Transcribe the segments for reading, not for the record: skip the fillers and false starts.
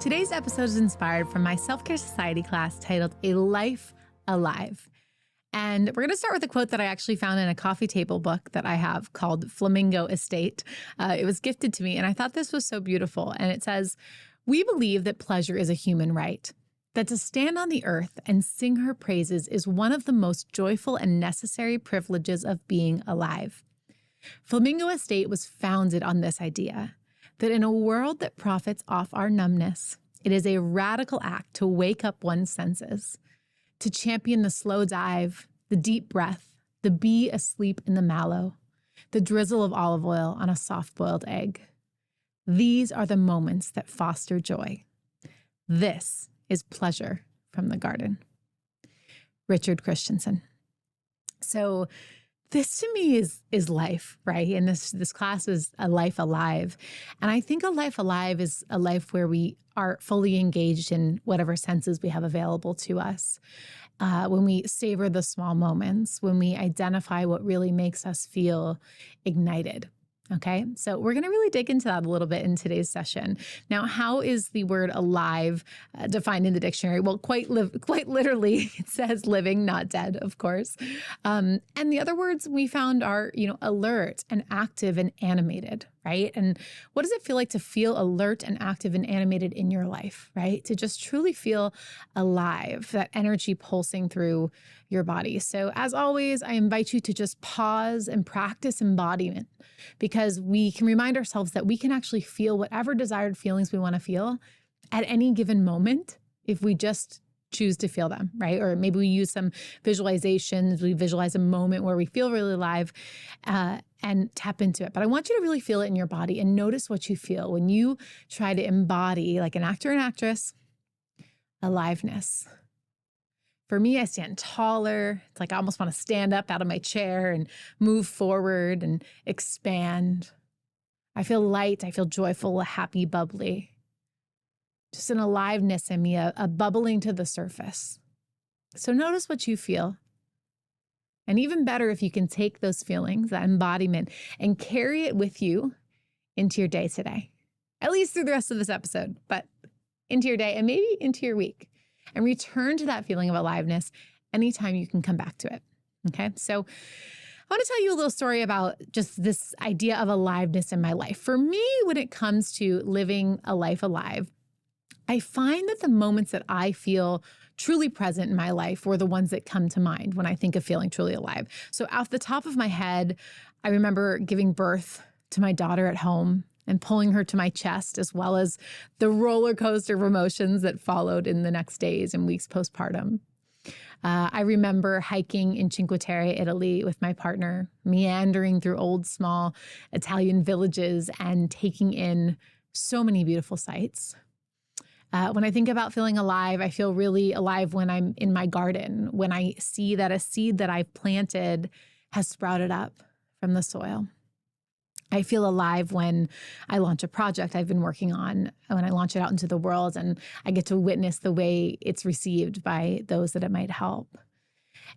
Today's episode is inspired from my Self-Care Society class titled A Life Alive. And we're going to start with a quote that I actually found in a coffee table book that I have called Flamingo Estate. It was gifted to me, and I thought this was so beautiful. And it says, "We believe that pleasure is a human right, that to stand on the earth and sing her praises is one of the most joyful and necessary privileges of being alive." Flamingo Estate was founded on this idea that in a world that profits off our numbness, it is a radical act to wake up one's senses, to champion the slow dive, the deep breath, the bee asleep in the mallow, the drizzle of olive oil on a soft-boiled egg. These are the moments that foster joy. This is pleasure from the garden. Richard Christensen. So this to me is life, right? And this class is a life alive. And I think a life alive is a life where we are fully engaged in whatever senses we have available to us. When we savor the small moments, when we identify what really makes us feel ignited. Okay, so we're going to really dig into that a little bit in today's session. Now, how is the word alive defined in the dictionary? Well, quite literally, it says living, not dead, of course. And the other words we found are, alert and active and animated, right? And what does it feel like to feel alert and active and animated in your life, right? To just truly feel alive, that energy pulsing through your body. So as always, I invite you to just pause and practice embodiment, because we can remind ourselves that we can actually feel whatever desired feelings we want to feel at any given moment if we just choose to feel them, right? Or maybe we use some visualizations. We visualize a moment where we feel really alive and tap into it. But I want you to really feel it in your body and notice what you feel when you try to embody, like an actor and actress, aliveness. For me, I stand taller. It's like I almost want to stand up out of my chair and move forward and expand. I feel light. I feel joyful, happy, bubbly. Just an aliveness in me, a bubbling to the surface. So notice what you feel. And even better if you can take those feelings, that embodiment, and carry it with you into your day today. At least through the rest of this episode, but into your day and maybe into your week. And return to that feeling of aliveness anytime you can come back to it. Okay, so I want to tell you a little story about just this idea of aliveness in my life. For me, when it comes to living a life alive, I find that the moments that I feel truly present in my life were the ones that come to mind when I think of feeling truly alive. So off the top of my head, I remember giving birth to my daughter at home and pulling her to my chest, as well as the roller coaster of emotions that followed in the next days and weeks postpartum. I remember hiking in Cinque Terre, Italy with my partner, meandering through old, small Italian villages and taking in so many beautiful sights. When I think about feeling alive, I feel really alive when I'm in my garden, when I see that a seed that I've planted has sprouted up from the soil. I feel alive when I launch a project I've been working on, when I launch it out into the world and I get to witness the way it's received by those that it might help.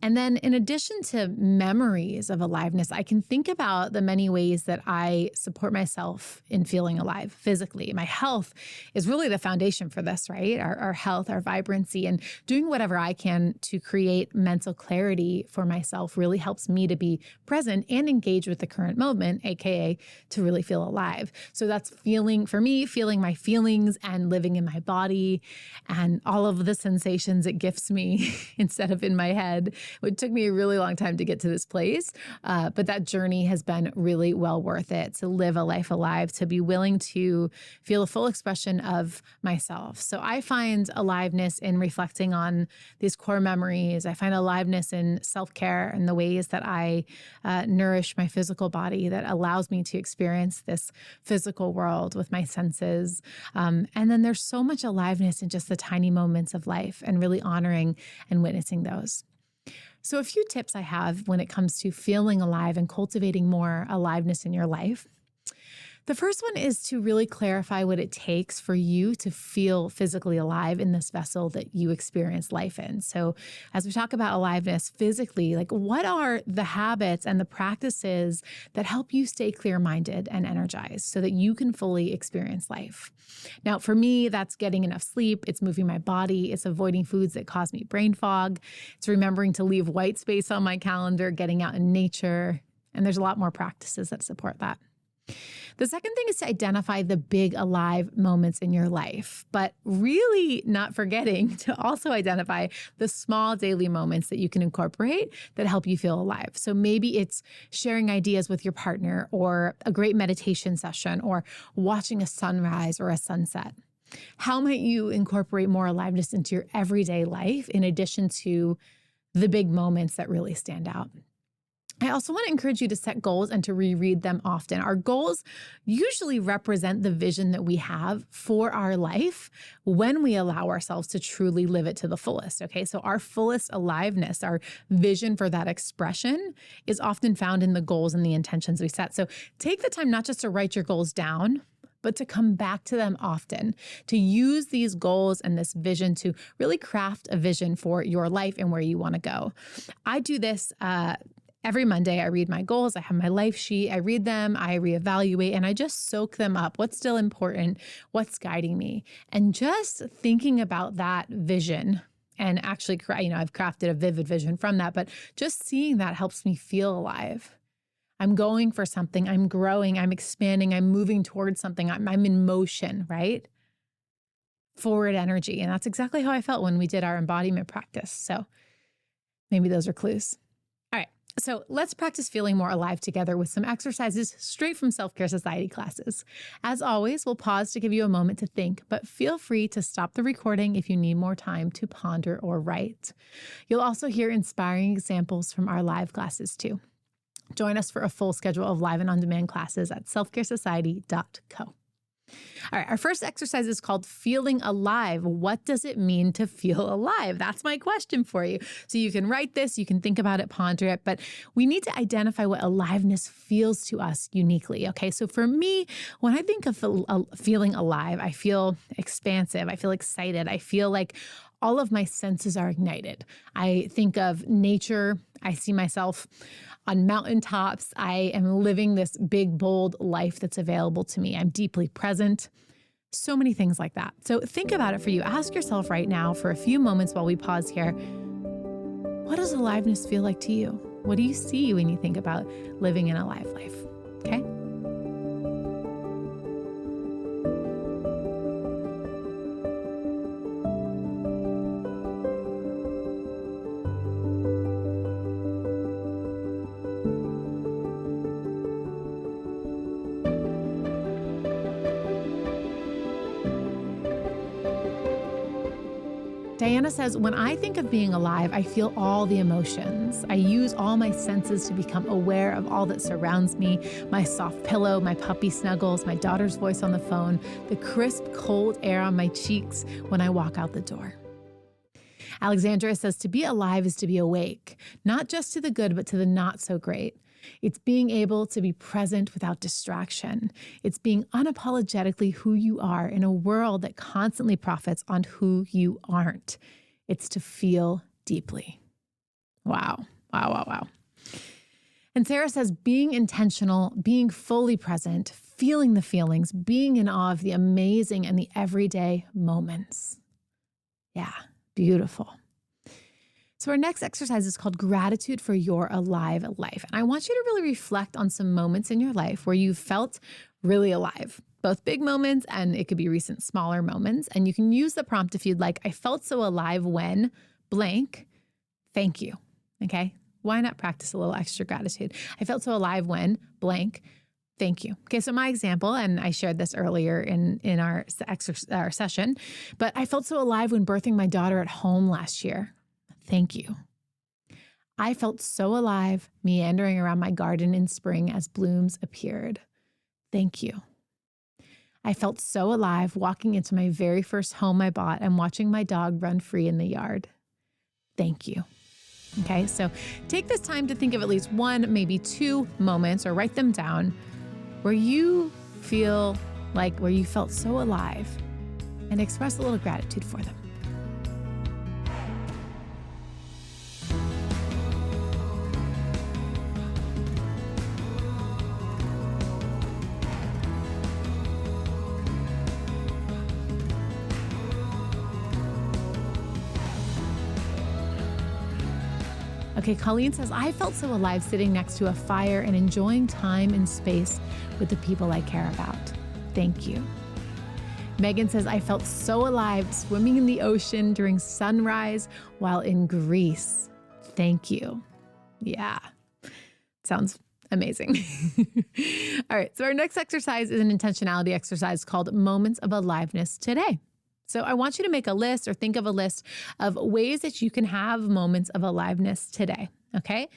And then in addition to memories of aliveness, I can think about the many ways that I support myself in feeling alive physically. My health is really the foundation for this, right? Our health, our vibrancy, and doing whatever I can to create mental clarity for myself really helps me to be present and engage with the current moment, AKA to really feel alive. So that's feeling my feelings and living in my body and all of the sensations it gifts me instead of in my head. It took me a really long time to get to this place, but that journey has been really well worth it, to live a life alive, to be willing to feel a full expression of myself. So I find aliveness in reflecting on these core memories. I find aliveness in self-care and the ways that I nourish my physical body that allows me to experience this physical world with my senses. And then there's so much aliveness in just the tiny moments of life and really honoring and witnessing those. So a few tips I have when it comes to feeling alive and cultivating more aliveness in your life. The first one is to really clarify what it takes for you to feel physically alive in this vessel that you experience life in. So as we talk about aliveness physically, like what are the habits and the practices that help you stay clear-minded and energized so that you can fully experience life? Now, for me, that's getting enough sleep. It's moving my body. It's avoiding foods that cause me brain fog. It's remembering to leave white space on my calendar, getting out in nature. And there's a lot more practices that support that. The second thing is to identify the big alive moments in your life, but really not forgetting to also identify the small daily moments that you can incorporate that help you feel alive. So maybe it's sharing ideas with your partner, or a great meditation session, or watching a sunrise or a sunset. How might you incorporate more aliveness into your everyday life in addition to the big moments that really stand out? I also want to encourage you to set goals and to reread them often. Our goals usually represent the vision that we have for our life when we allow ourselves to truly live it to the fullest, okay? So our fullest aliveness, our vision for that expression is often found in the goals and the intentions we set. So take the time not just to write your goals down, but to come back to them often, to use these goals and this vision to really craft a vision for your life and where you want to go. I do this every Monday. I read my goals. I have my life sheet. I read them. I reevaluate, and I just soak them up. What's still important? What's guiding me? And just thinking about that vision, and actually, I've crafted a vivid vision from that, but just seeing that helps me feel alive. I'm going for something. I'm growing. I'm expanding. I'm moving towards something. I'm in motion, right? Forward energy. And that's exactly how I felt when we did our embodiment practice. So maybe those are clues. All right. So let's practice feeling more alive together with some exercises straight from Self-Care Society classes. As always, we'll pause to give you a moment to think, but feel free to stop the recording if you need more time to ponder or write. You'll also hear inspiring examples from our live classes too. Join us for a full schedule of live and on-demand classes at selfcaresociety.co. All right, our first exercise is called Feeling Alive. What does it mean to feel alive? That's my question for you. So you can write this, you can think about it, ponder it, but we need to identify what aliveness feels to us uniquely, okay? So for me, when I think of feeling alive, I feel expansive, I feel excited, I feel like all of my senses are ignited. I think of nature. I see myself on mountaintops. I am living this big, bold life that's available to me. I'm deeply present. So many things like that. So think about it for you. Ask yourself right now for a few moments while we pause here, what does aliveness feel like to you? What do you see when you think about living an alive life? Okay? Diana says, when I think of being alive, I feel all the emotions. I use all my senses to become aware of all that surrounds me, my soft pillow, my puppy snuggles, my daughter's voice on the phone, the crisp, cold air on my cheeks when I walk out the door. Alexandra says, to be alive is to be awake, not just to the good, but to the not so great. It's being able to be present without distraction. It's being unapologetically who you are in a world that constantly profits on who you aren't. It's to feel deeply. Wow. Wow, wow, wow. And Sarah says, being intentional, being fully present, feeling the feelings, being in awe of the amazing and the everyday moments. Yeah, beautiful. So our next exercise is called Gratitude for Your Alive Life. And I want you to really reflect on some moments in your life where you felt really alive, both big moments and it could be recent smaller moments. And you can use the prompt if you'd like, I felt so alive when blank, thank you. Okay. Why not practice a little extra gratitude? I felt so alive when blank, thank you. Okay, so my example, and I shared this earlier in our session, but I felt so alive when birthing my daughter at home last year. Thank you. I felt so alive meandering around my garden in spring as blooms appeared. Thank you. I felt so alive walking into my very first home I bought and watching my dog run free in the yard. Thank you. Okay, so take this time to think of at least one, maybe two moments, or write them down where you feel like where you felt so alive, and express a little gratitude for them. Okay, Colleen says, I felt so alive sitting next to a fire and enjoying time and space with the people I care about. Thank you. Megan says, I felt so alive swimming in the ocean during sunrise while in Greece. Thank you. Yeah, sounds amazing. All right, so our next exercise is an intentionality exercise called Moments of Aliveness Today. So I want you to make a list or think of a list of ways that you can have moments of aliveness today, okay?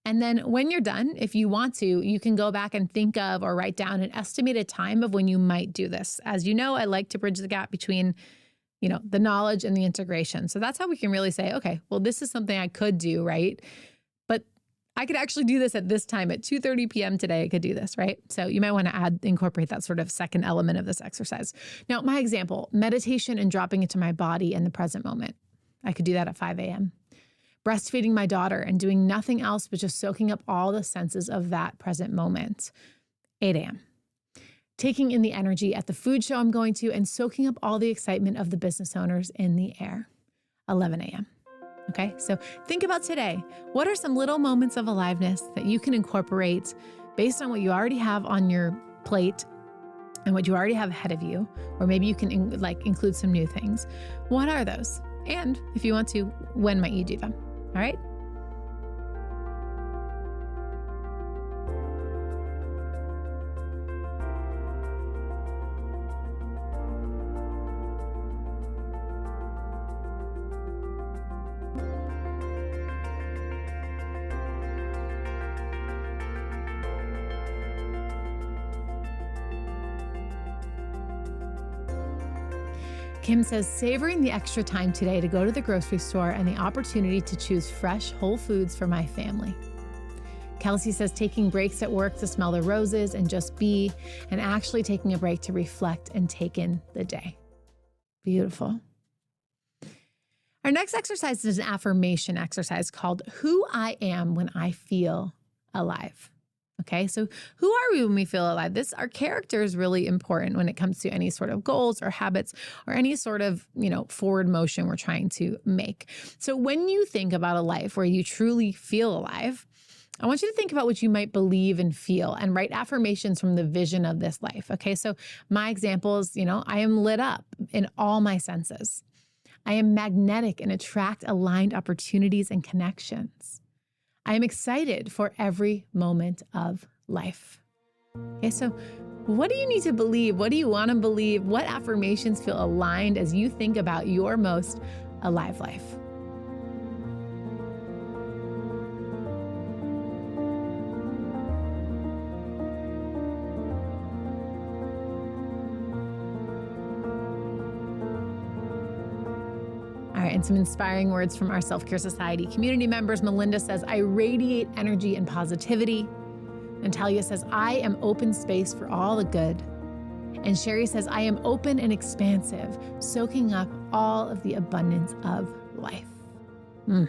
And then when you're done, if you want to, you can go back and think of or write down an estimated time of when you might do this. As you know, I like to bridge the gap between, the knowledge and the integration. So that's how we can really say, okay, well, this is something I could do, right? But I could actually do this at this time at 2:30 p.m. today. I could do this, right? So you might want to incorporate that sort of second element of this exercise. Now, my example, meditation and dropping into my body in the present moment. I could do that at 5 a.m. Breastfeeding my daughter and doing nothing else but just soaking up all the senses of that present moment, 8 a.m. Taking in the energy at the food show I'm going to and soaking up all the excitement of the business owners in the air, 11 a.m. Okay, so think about today. What are some little moments of aliveness that you can incorporate based on what you already have on your plate and what you already have ahead of you? Or maybe you can include some new things. What are those? And if you want to, when might you do them? All right? Kim says, savoring the extra time today to go to the grocery store and the opportunity to choose fresh, whole foods for my family. Kelsey says, taking breaks at work to smell the roses and just be, and actually taking a break to reflect and take in the day. Beautiful. Our next exercise is an affirmation exercise called Who I Am When I Feel Alive. Okay, so who are we when we feel alive? Our character is really important when it comes to any sort of goals or habits or any sort of, forward motion we're trying to make. So when you think about a life where you truly feel alive, I want you to think about what you might believe and feel and write affirmations from the vision of this life. Okay, so my example is, I am lit up in all my senses. I am magnetic and attract aligned opportunities and connections. I am excited for every moment of life. Okay, so what do you need to believe? What do you want to believe? What affirmations feel aligned as you think about your most alive life? And some inspiring words from our Self-Care Society community members. Melinda says, I radiate energy and positivity. Natalia says, I am open space for all the good. And Sherry says, I am open and expansive, soaking up all of the abundance of life. All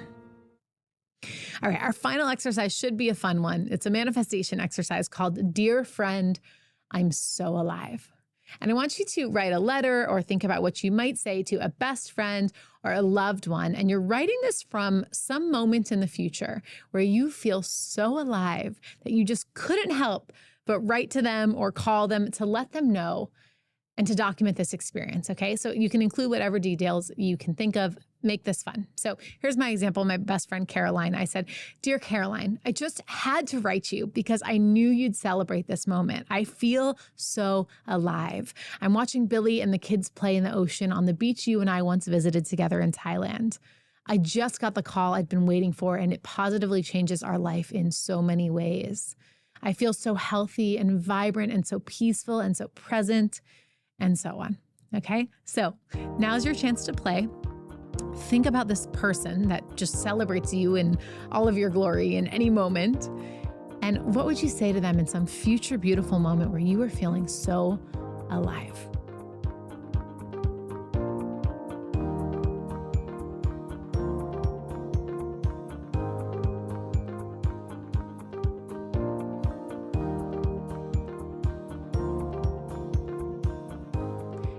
right, our final exercise should be a fun one. It's a manifestation exercise called Dear Friend, I'm So Alive. And I want you to write a letter or think about what you might say to a best friend or a loved one. And you're writing this from some moment in the future where you feel so alive that you just couldn't help but write to them or call them to let them know and to document this experience, okay? So you can include whatever details you can think of. Make this fun. So here's my example. My best friend, Caroline, I said, Dear Caroline, I just had to write you because I knew you'd celebrate this moment. I feel so alive. I'm watching Billy and the kids play in the ocean on the beach you and I once visited together in Thailand. I just got the call I'd been waiting for, and it positively changes our life in so many ways. I feel so healthy and vibrant and so peaceful and so present and so on. Okay, so now's your chance to play. Think about this person that just celebrates you in all of your glory in any moment And what would you say to them in some future beautiful moment where you are feeling so alive?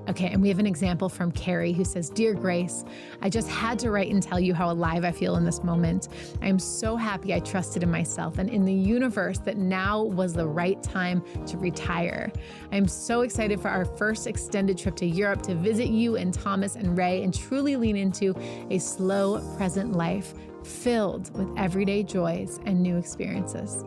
Okay, and we have an example from Carrie who says, "Dear Grace, I just had to write and tell you how alive I feel in this moment. I am so happy I trusted in myself and in the universe that now was the right time to retire. I am so excited for our first extended trip to Europe to visit you and Thomas and Ray and truly lean into a slow, present life filled with everyday joys and new experiences.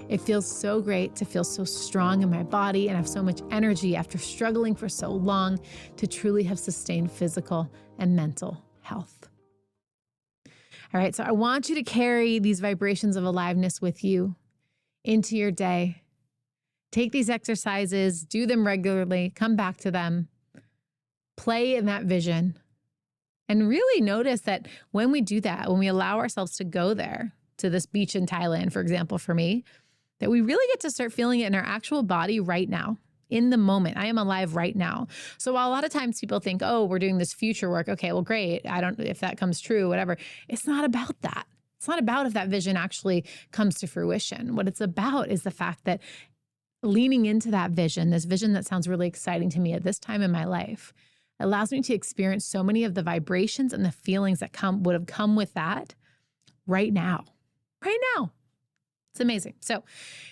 It feels so great to feel so strong in my body and have so much energy after struggling for so long to truly have sustained physical and mental health." All right, so I want you to carry these vibrations of aliveness with you into your day. Take these exercises, do them regularly, come back to them, play in that vision, and really notice that when we do that, when we allow ourselves to go there, to this beach in Thailand, for example, for me, that we really get to start feeling it in our actual body right now, in the moment. I am alive right now. So while a lot of times people think, oh, we're doing this future work. Okay, well, great. I don't, if that comes true, whatever. It's not about that. It's not about if that vision actually comes to fruition. What it's about is the fact that leaning into that vision, this vision that sounds really exciting to me at this time in my life, allows me to experience so many of the vibrations and the feelings that would have come with that right now. Right now. It's amazing. So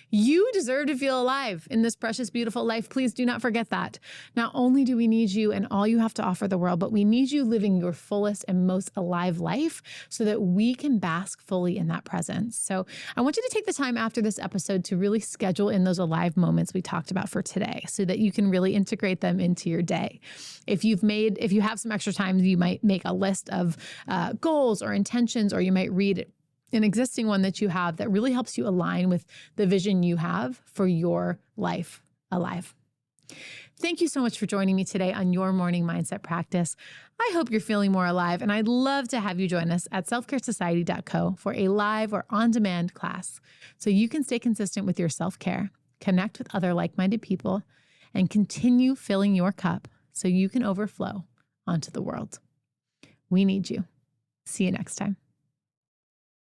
you deserve to feel alive in this precious, beautiful life. Please do not forget that. Not only do we need you and all you have to offer the world, but we need you living your fullest and most alive life so that we can bask fully in that presence. So I want you to take the time after this episode to really schedule in those alive moments we talked about for today so that you can really integrate them into your day. If you have some extra time, you might make a list of goals or intentions, or you might read an existing one that you have that really helps you align with the vision you have for your life alive. Thank you so much for joining me today on your morning mindset practice. I hope you're feeling more alive, and I'd love to have you join us at selfcaresociety.co for a live or on-demand class so you can stay consistent with your self-care, connect with other like-minded people, and continue filling your cup so you can overflow onto the world. We need you. See you next time.